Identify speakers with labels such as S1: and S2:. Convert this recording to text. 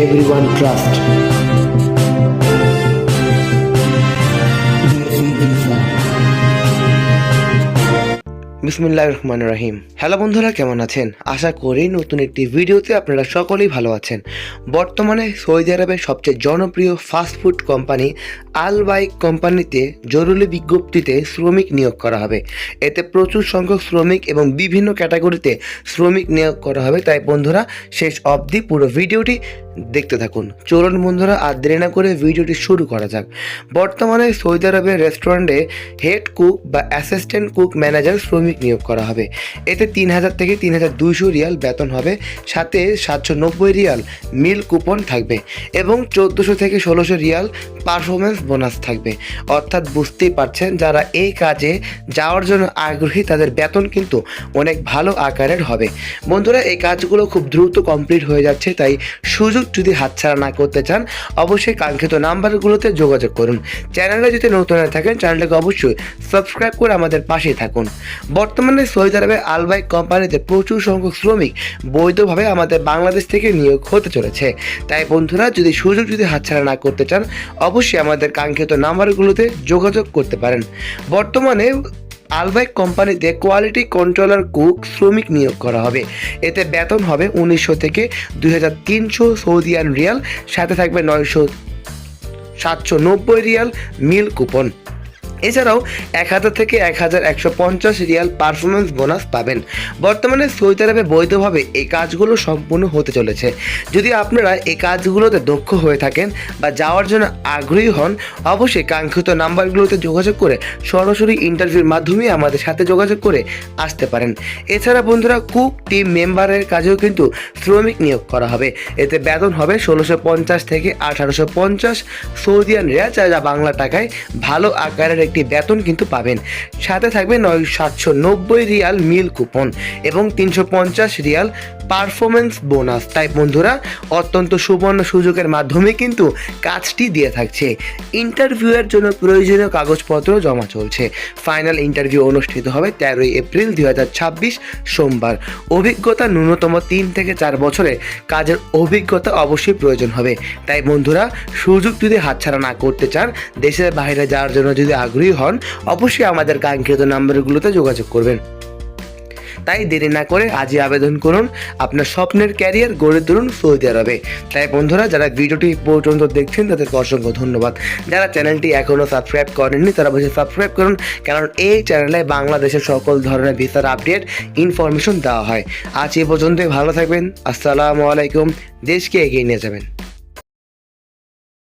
S1: everyone trust. বিসমিল্লাহির রহমানির রহিম। Hello বন্ধুরা, কেমন আছেন? আশা করি নতুন একটি ভিডিওতে আপনারা সকলেই ভালো আছেন। বর্তমানে সৌদি আরবের সবচেয়ে জনপ্রিয় ফাস্টফুড কোম্পানি আল বাইক কোম্পানিতে জরুরি বিজ্ঞপ্তিতে শ্রমিক নিয়োগ করা হবে। এতে প্রচুর সংখ্যক শ্রমিক এবং বিভিন্ন ক্যাটাগরিতে শ্রমিক নিয়োগ করা হবে। তাই বন্ধুরা শেষ অবধি পুরো ভিডিওটি দেখতে থাকুন। চলুন বন্ধুরা, আর দেরি না করে ভিডিওটি শুরু করা যাক। বর্তমানে সৌদি আরবের রেস্টুরেন্টে হেড কুক বা অ্যাসিস্ট্যান্ট কুক ম্যানেজার শ্রমিক নিয়োগ করা হবে। এতে 3000 থেকে 3200 রিয়াল বেতন হবে, সাথে 790 রিয়াল মিল কুপন থাকবে এবং 1400 থেকে 1600 রিয়াল পারফরমেন্স বোনাস থাকবে। অর্থাৎ বুঝতেই পারছেন, যারা এই কাজে যাওয়ার জন্য আগ্রহী তাদের বেতন কিন্তু অনেক ভালো আকারের হবে। বন্ধুরা, এই কাজগুলো খুব দ্রুত কমপ্লিট হয়ে যাচ্ছে, তাই সুযোগ যদি হাতছাড়া না করতে চান অবশ্যই কাঙ্ক্ষিত নাম্বারগুলোতে যোগাযোগ করুন। চ্যানেলে যদি নতুন হয়ে থাকেন চ্যানেলটাকে অবশ্যই সাবস্ক্রাইব করে আমাদের পাশেই থাকুন। বর্তমানে সৌদি আরবে আল বাইক কোম্পানিতে প্রচুর সংখ্যক শ্রমিক বৈধভাবে আমাদের বাংলাদেশ থেকে নিয়োগ হতে চলেছে। তাই বন্ধুরা, যদি সুযোগ হাতছাড়া না করতে চান অবশ্যই আমাদের কাঙ্ক্ষিত নাম্বারগুলোতে যোগাযোগ করতে পারেন। বর্তমানে আল বাইক কোম্পানিতে কোয়ালিটি কন্ট্রোলার কুক শ্রমিক নিয়োগ করা হবে। এতে বেতন হবে 1900 থেকে 2300 সৌদিয়ান রিয়াল, সাথে থাকবে 790 রিয়াল মিল কুপন। এছাড়াও 1000 থেকে 1150 রিয়াল পারফরমেন্স বোনাস পাবেন। বর্তমানে সৌদি আরবে বৈধভাবে এই কাজগুলো সম্পূর্ণ হতে চলেছে। যদি আপনারা এই কাজগুলোতে দক্ষ হয়ে থাকেন বা যাওয়ার জন্য আগ্রহী হন অবশ্যই কাঙ্ক্ষিত নাম্বারগুলোতে যোগাযোগ করে সরাসরি ইন্টারভিউর মাধ্যমে আমাদের সাথে যোগাযোগ করে আসতে পারেন। এছাড়া বন্ধুরা, কুক টিম মেম্বারের কাজেও কিন্তু শ্রমিক নিয়োগ করা হবে। এতে বেতন হবে 1650 থেকে 1850 সৌদিয়ান রিয়াল, যা বাংলা টাকায় ভালো আকারের একটি বেতন কিন্তু পাবেন। সাথে থাকবে 790 রিয়াল মিল কুপন এবং 350 রিয়াল পারফরমেন্স বোনাস। তাই বন্ধুরা, অত্যন্ত সুবর্ণ সুযোগের মাধ্যমে কিন্তু কাজটি দিয়ে থাকছে। ইন্টারভিউয়ের জন্য প্রয়োজনীয় কাগজপত্র জমা চলছে। ফাইনাল ইন্টারভিউ অনুষ্ঠিত হবে 13 এপ্রিল 2026 সোমবার। অভিজ্ঞতা ন্যূনতম 3 থেকে 4 বছরের কাজের অভিজ্ঞতা অবশ্যই প্রয়োজন হবে। তাই বন্ধুরা, সুযোগ যদি হাতছাড়া না করতে চান, দেশের বাইরে যাওয়ার জন্য যদি আগ্রহী হন অবশ্যই আমাদের কাঙ্ক্ষিত নাম্বারগুলোতে যোগাযোগ করবেন। তাই দেরি না করে আজই আবেদন করুন, আপনার স্বপ্নের ক্যারিয়ার গড়ে তুলুন সৌদি আরবে। তাই বন্ধুরা, যারা ভিডিওটি পর্যন্ত দেখছেন তাদেরকে অসংখ্য ধন্যবাদ। যারা চ্যানেলটি এখনও সাবস্ক্রাইব করেননি তারা অবশ্যই সাবস্ক্রাইব করুন, কারণ এই চ্যানেলে বাংলাদেশের সকল ধরনের ভিসার আপডেট ইনফরমেশন দেওয়া হয়। আজ এই পর্যন্তই, ভালো থাকবেন। আসসালামু আলাইকুম। দেশকে এগিয়ে নিয়ে যাবেন।